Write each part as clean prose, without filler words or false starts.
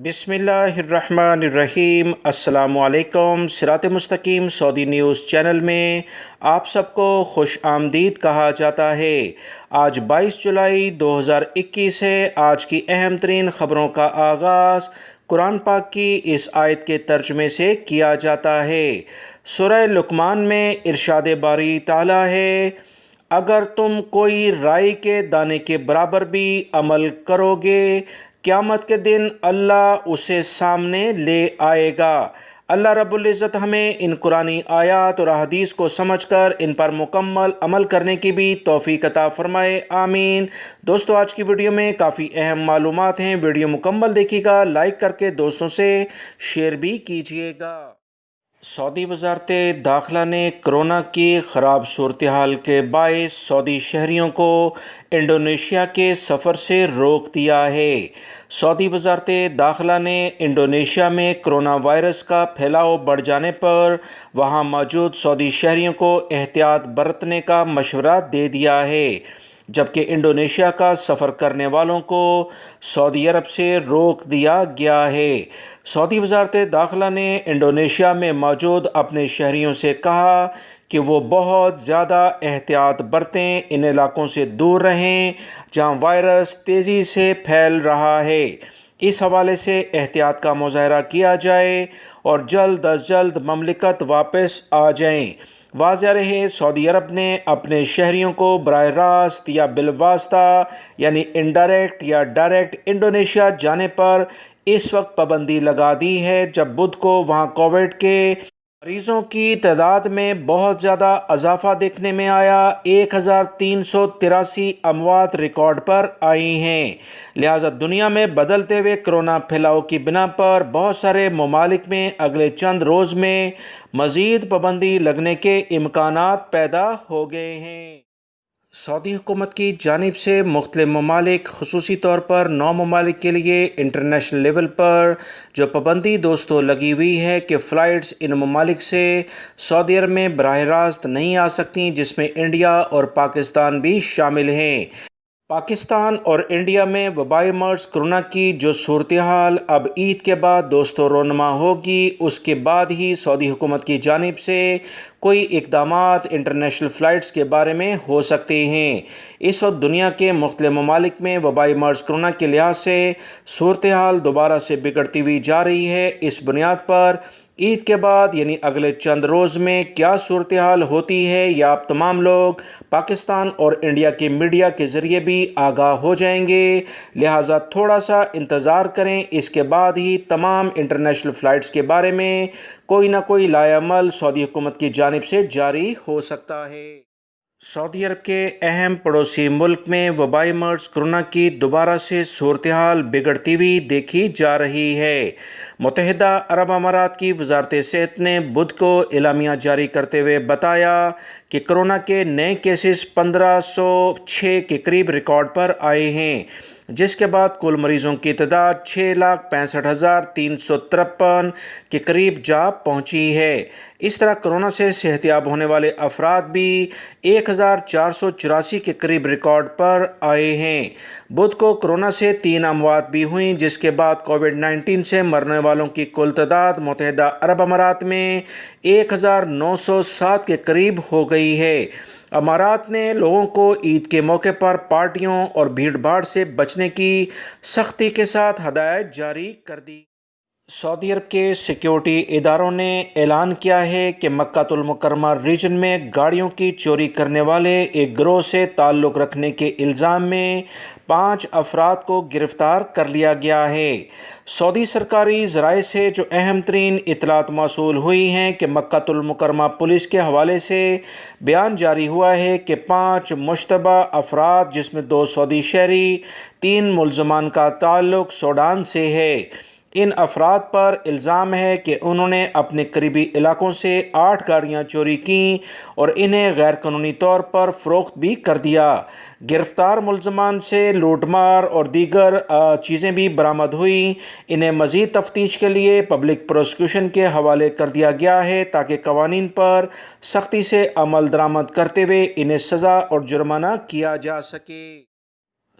بسم اللہ الرحمن الرحیم۔ السلام علیکم۔ صراط مستقیم سعودی نیوز چینل میں آپ سب کو خوش آمدید کہا جاتا ہے۔ آج 22 جولائی 2021 ہے۔ آج کی اہم ترین خبروں کا آغاز قرآن پاک کی اس آیت کے ترجمے سے کیا جاتا ہے۔ سورہ لقمان میں ارشاد باری تعالیٰ ہے، اگر تم کوئی رائی کے دانے کے برابر بھی عمل کرو گے، قیامت کے دن اللہ اسے سامنے لے آئے گا۔ اللہ رب العزت ہمیں ان قرآنی آیات اور احادیث کو سمجھ کر ان پر مکمل عمل کرنے کی بھی توفیق عطا فرمائے، آمین۔ دوستو، آج کی ویڈیو میں کافی اہم معلومات ہیں، ویڈیو مکمل دیکھیے گا، لائک کر کے دوستوں سے شیئر بھی کیجیے گا۔ سعودی وزارت داخلہ نے کرونا کی خراب صورتحال کے باعث سعودی شہریوں کو انڈونیشیا کے سفر سے روک دیا ہے۔ سعودی وزارت داخلہ نے انڈونیشیا میں کرونا وائرس کا پھیلاؤ بڑھ جانے پر وہاں موجود سعودی شہریوں کو احتیاط برتنے کا مشورہ دے دیا ہے، جبکہ انڈونیشیا کا سفر کرنے والوں کو سعودی عرب سے روک دیا گیا ہے۔ سعودی وزارت داخلہ نے انڈونیشیا میں موجود اپنے شہریوں سے کہا کہ وہ بہت زیادہ احتیاط برتیں، ان علاقوں سے دور رہیں جہاں وائرس تیزی سے پھیل رہا ہے۔ اس حوالے سے احتیاط کا مظاہرہ کیا جائے اور جلد از جلد مملکت واپس آ جائیں۔ واضح رہے، سعودی عرب نے اپنے شہریوں کو براہ راست یا بالواسطہ یعنی انڈائریکٹ یا ڈائریکٹ انڈونیشیا جانے پر اس وقت پابندی لگا دی ہے جب بدھ کو وہاں کووڈ کے مریضوں کی تعداد میں بہت زیادہ اضافہ دیکھنے میں آیا۔ 1383 اموات ریکارڈ پر آئی ہیں۔ لہٰذا دنیا میں بدلتے ہوئے کرونا پھیلاؤ کی بنا پر بہت سارے ممالک میں اگلے چند روز میں مزید پابندی لگنے کے امکانات پیدا ہو گئے ہیں۔ سعودی حکومت کی جانب سے مختلف ممالک، خصوصی طور پر 9 ممالک کے لیے انٹرنیشنل لیول پر جو پابندی دوستوں لگی ہوئی ہے کہ فلائٹس ان ممالک سے سعودی عرب میں براہ راست نہیں آ سکتی، جس میں انڈیا اور پاکستان بھی شامل ہیں۔ پاکستان اور انڈیا میں وبائی مرض کرونا کی جو صورتحال اب عید کے بعد دوستوں رونما ہوگی، اس کے بعد ہی سعودی حکومت کی جانب سے کوئی اقدامات انٹرنیشنل فلائٹس کے بارے میں ہو سکتے ہیں۔ اس وقت دنیا کے مختلف ممالک میں وبائی مرض کرونا کے لحاظ سے صورتحال دوبارہ سے بگڑتی ہوئی جا رہی ہے۔ اس بنیاد پر عید کے بعد یعنی اگلے چند روز میں کیا صورتحال ہوتی ہے، یا آپ تمام لوگ پاکستان اور انڈیا کے میڈیا کے ذریعے بھی آگاہ ہو جائیں گے، لہٰذا تھوڑا سا انتظار کریں۔ اس کے بعد ہی تمام انٹرنیشنل فلائٹس کے بارے میں کوئی نہ کوئی لائحہ عمل سعودی حکومت کی جانب سے جاری ہو سکتا ہے۔ سعودی عرب کے اہم پڑوسی ملک میں وبائی مرض کرونا کی دوبارہ سے صورتحال بگڑتی ہوئی دیکھی جا رہی ہے۔ متحدہ عرب امارات کی وزارت صحت نے بدھ کو اعلامیہ جاری کرتے ہوئے بتایا کہ کرونا کے نئے کیسز 1506 کے قریب ریکارڈ پر آئے ہیں، جس کے بعد کل مریضوں کی تعداد 6,65,353 کے قریب جا پہنچی ہے۔ اس طرح کرونا سے صحتیاب ہونے والے افراد بھی 1,484 کے قریب ریکارڈ پر آئے ہیں۔ بدھ کو کرونا سے 3 اموات بھی ہوئیں، جس کے بعد کووڈ-19 سے مرنے والوں کی کل تعداد متحدہ عرب امارات میں 1,907 کے قریب ہو گئی ہے۔ امارات نے لوگوں کو عید کے موقع پر پارٹیوں اور بھیڑ بھاڑ سے بچنے کی سختی کے ساتھ ہدایت جاری کر دی۔ سعودی عرب کے سیکیورٹی اداروں نے اعلان کیا ہے کہ مکہ المکرمہ ریجن میں گاڑیوں کی چوری کرنے والے ایک گروہ سے تعلق رکھنے کے الزام میں 5 افراد کو گرفتار کر لیا گیا ہے۔ سعودی سرکاری ذرائع سے جو اہم ترین اطلاعات موصول ہوئی ہیں کہ مکہ المکرمہ پولیس کے حوالے سے بیان جاری ہوا ہے کہ 5 مشتبہ افراد، جس میں 2 سعودی شہری، 3 ملزمان کا تعلق سوڈان سے ہے۔ ان افراد پر الزام ہے کہ انہوں نے اپنے قریبی علاقوں سے 8 گاڑیاں چوری کیں اور انہیں غیر قانونی طور پر فروخت بھی کر دیا۔ گرفتار ملزمان سے لوٹ مار اور دیگر چیزیں بھی برآمد ہوئیں۔ انہیں مزید تفتیش کے لیے پبلک پروسیکیوشن کے حوالے کر دیا گیا ہے تاکہ قوانین پر سختی سے عمل درآمد کرتے ہوئے انہیں سزا اور جرمانہ کیا جا سکے۔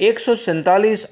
147